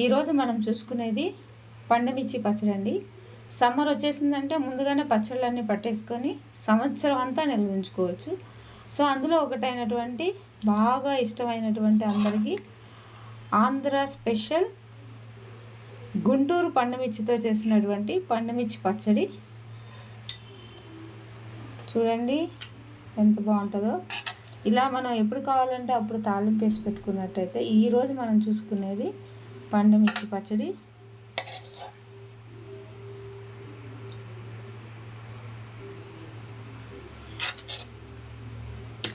ఈరోజు మనం చూసుకునేది పండుమిర్చి పచ్చడి అండి. సమ్మర్ వచ్చేసిందంటే ముందుగానే పచ్చళ్ళన్నీ పట్టేసుకొని సంవత్సరం అంతా నిల్వ ఉంచుకోవచ్చు. సో అందులో ఒకటైనటువంటి బాగా ఇష్టమైనటువంటి అందరికీ ఆంధ్ర స్పెషల్ గుంటూరు పండుమిర్చితో చేసినటువంటి పండుమిర్చి పచ్చడి చూడండి ఎంత బాగుంటుందో. ఇలా మనం ఎప్పుడు కావాలంటే అప్పుడు తాలింపు వేసి పెట్టుకున్నట్టయితే ఈరోజు మనం చూసుకునేది పండుమిర్చి పచ్చడి.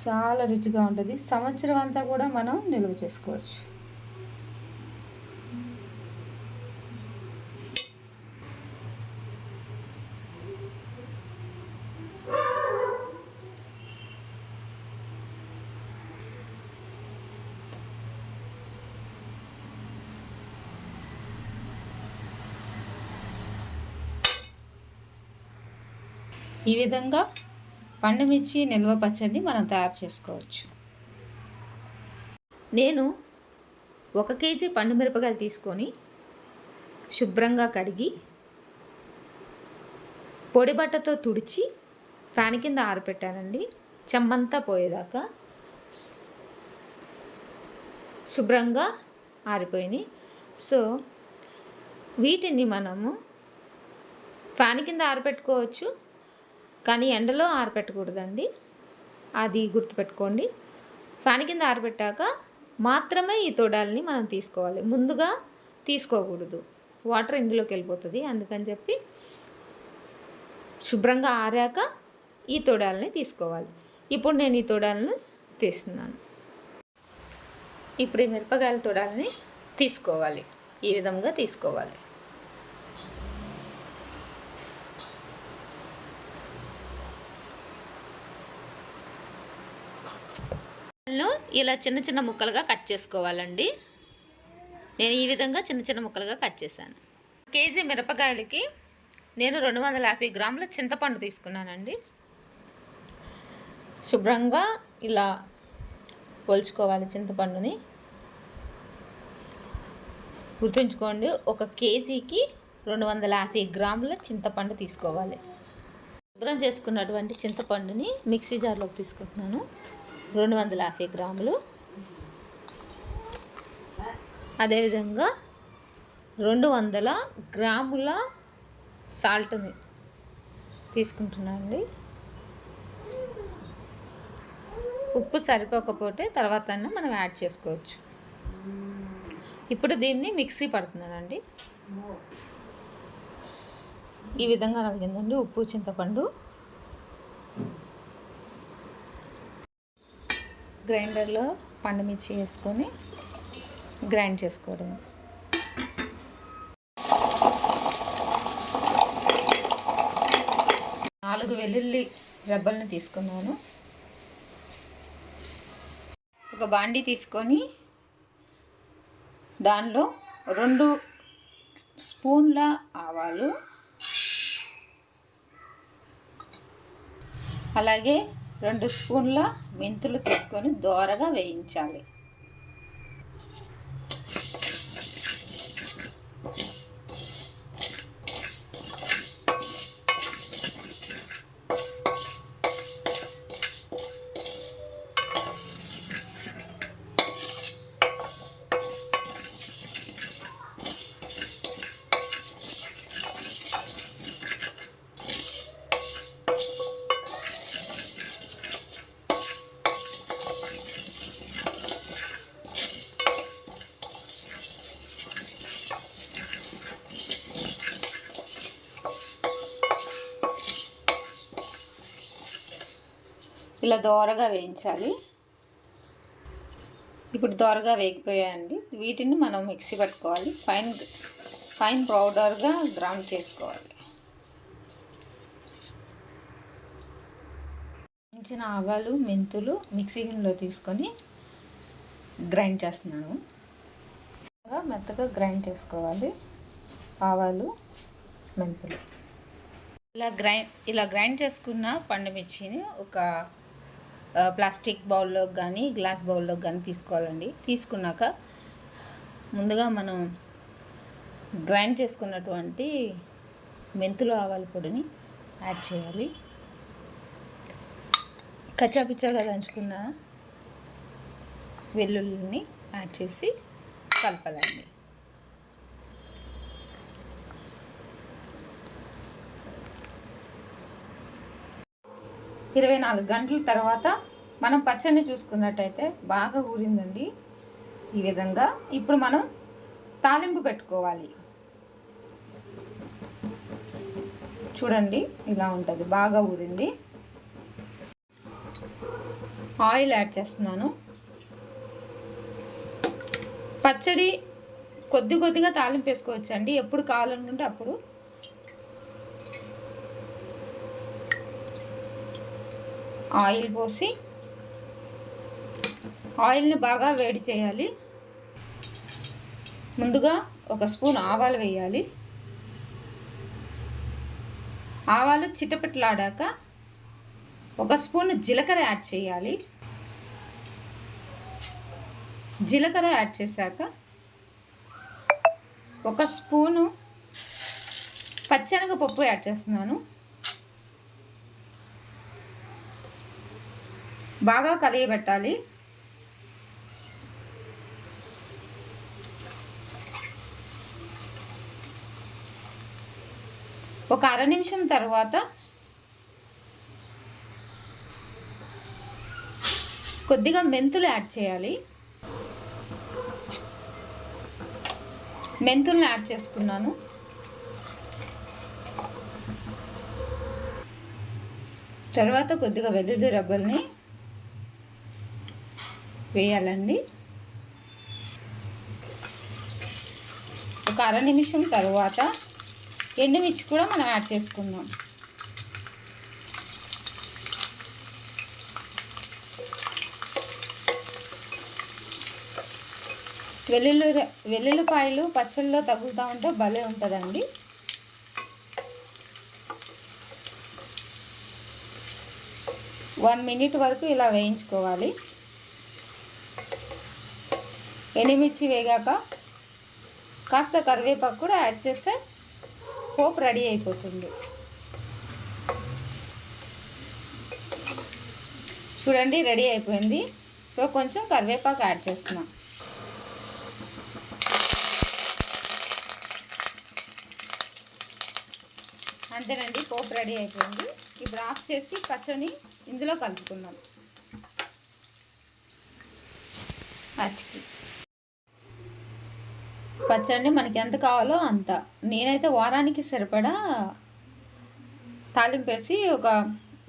చాలా రుచిగా ఉంటుంది. సంవత్సరం అంతా కూడా మనం నిల్వ చేసుకోవచ్చు. ఈ విధంగా పండుమిర్చి నిల్వ పచ్చడిని మనం తయారు చేసుకోవచ్చు. నేను 1 కేజీ పండుమిరపకాయలు తీసుకొని శుభ్రంగా కడిగి పొడి బట్టతో తుడిచి ఫ్యాన్ కింద ఆరబెట్టానండి. చెమ్మంతా పోయేదాకా శుభ్రంగా ఆరిపోయినాయి. సో వీటిని మనము ఫ్యాన్ కింద ఆరబెట్టుకోవచ్చు, కానీ ఎండలో ఆరబెట్టకూడదండి, అది గుర్తుపెట్టుకోండి. ఫ్యాన్ కింద ఆరబెట్టాక మాత్రమే ఈ తొడాలని మనం తీసుకోవాలి. ముందుగా తీసుకోకూడదు, వాటర్ ఇందులోకి వెళ్ళిపోతుంది. అందుకని చెప్పి శుభ్రంగా ఆరాక ఈ తొడాలని తీసుకోవాలి. ఇప్పుడు నేను ఈ తొడాలను తీస్తున్నాను. ఇప్పుడు ఈ మిరపకాయల తొడాలని తీసుకోవాలి. ఈ విధంగా తీసుకోవాలి. ఇలా చిన్న చిన్న ముక్కలుగా కట్ చేసుకోవాలండి. నేను ఈ విధంగా చిన్న చిన్న ముక్కలుగా కట్ చేశాను. కేజీ మిరపకాయలకి నేను 250 గ్రాముల చింతపండు తీసుకున్నానండి. శుభ్రంగా ఇలా పోల్చుకోవాలి చింతపండుని. గుర్తుంచుకోండి, 1 కేజీకి 250 గ్రాముల చింతపండు తీసుకోవాలి. శుభ్రం చేసుకున్నటువంటి చింతపండుని మిక్సీ జార్లోకి తీసుకుంటున్నాను. 250 గ్రాములు. అదేవిధంగా 200 గ్రాముల సాల్ట్ని తీసుకుంటున్నానండి. ఉప్పు సరిపోకపోతే తర్వాత మనం యాడ్ చేసుకోవచ్చు. ఇప్పుడు దీన్ని మిక్సీ పడుతున్నానండి. ఈ విధంగా నలిగిందండి ఉప్పు చింతపండు. గ్రైండర్లో పండుమిర్చి వేసుకొని గ్రైండ్ చేసుకోవడం. నాలుగు వెల్లుల్లి రెబ్బల్ని తీసుకున్నాను. ఒక బాండీ తీసుకొని దానిలో 2 స్పూన్ల ఆవాలు, అలాగే 2 స్పూన్ల మెంతులు తీసుకొని దోరగా వేయించాలి. ఇలా దోరగా వేయించాలి. ఇప్పుడు దోరగా వేగిపోయాయండి. వీటిని మనం మిక్సీ పట్టుకోవాలి. ఫైన్ పౌడర్గా గ్రైండ్ చేసుకోవాలి. వేయించిన ఆవాలు మెంతులు మిక్సీ గిన్నెలో తీసుకొని గ్రైండ్ చేస్తున్నాను. మెత్తగా గ్రైండ్ చేసుకోవాలి ఆవాలు మెంతులు. ఇలా గ్రైండ్ చేసుకున్న పండుమిర్చిని ఒక ప్లాస్టిక్ బౌల్లో కానీ గ్లాస్ బౌల్లో కానీ తీసుకోవాలండి. తీసుకున్నాక ముందుగా మనం గ్రైండ్ చేసుకున్నటువంటి మెంతులు ఆవాల పొడిని యాడ్ చేయాలి. కచ్చాపిచ్చాగా దంచుకున్న వెల్లుల్లిని యాడ్ చేసి కలపాలండి. ఇరవై 24 గంటల తర్వాత మనం పచ్చడిని చూసుకున్నట్టయితే బాగా ఊరిందండి. ఈ విధంగా ఇప్పుడు మనం తాలింపు పెట్టుకోవాలి. చూడండి ఇలా ఉంటుంది, బాగా ఊరింది. ఆయిల్ యాడ్ చేస్తున్నాను. పచ్చడి కొద్దిగా తాలింపు వేసుకోవచ్చండి, ఎప్పుడు కావాలనుకుంటే అప్పుడు. ఆయిల్ పోసి ఆయిల్ని బాగా వేడి చేయాలి. ముందుగా 1 స్పూన్ ఆవాలు వేయాలి. ఆవాలు చిటపట్లాడాక 1 స్పూన్ జీలకర్ర యాడ్ చేయాలి. జీలకర్ర యాడ్ చేశాక 1 స్పూను పచ్చెనగపప్పు యాడ్ చేస్తున్నాను. బాగా కలియబెట్టాలి. ఒక అర నిమిషం తర్వాత కొద్దిగా మెంతులు యాడ్ చేయాలి. మెంతులను యాడ్ చేసుకున్నాను. తర్వాత కొద్దిగా వెల్లుల్లి రబ్బల్ని వేయాలండి. ఒక అర నిమిషం తర్వాత ఎండుమిర్చి కూడా మనం యాడ్ చేసుకుందాం. వెల్లుల్లిపాయలు పచ్చళ్ళలో తగులుతూ ఉంటే భలే ఉంటుందండి. వన్ మినిట్ వరకు ఇలా వేయించుకోవాలి. ఎండుమిర్చి వేగాక కాస్త కరివేపాకు కూడా యాడ్ చేస్తే పోపు రెడీ అయిపోతుంది. చూడండి రెడీ అయిపోయింది. సో కొంచెం కరివేపాకు యాడ్ చేస్తున్నాం. అంతేనండి, పోపు రెడీ అయిపోయింది. ఇప్పుడు ఆఫ్ చేసి పచ్చడిని ఇందులో కలుపుకుందాం. పచ్చడి మనకి ఎంత కావాలో అంత. నేనైతే వారానికి సరిపడా తాలింపు వేసి ఒక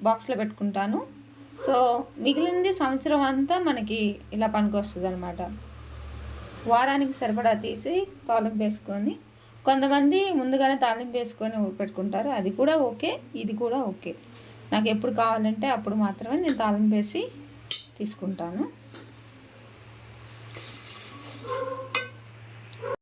బాక్స్లో పెట్టుకుంటాను. సో మిగిలింది సంవత్సరం అంతా మనకి ఇలా పనికొస్తుంది అనమాట. వారానికి సరిపడా తీసి తాలింపు వేసుకొని, కొంతమంది ముందుగానే తాలింపు వేసుకొని పెట్టుకుంటారు, అది కూడా ఓకే, ఇది కూడా ఓకే. నాకు ఎప్పుడు కావాలంటే అప్పుడు మాత్రమే నేను తాలింపు వేసి తీసుకుంటాను.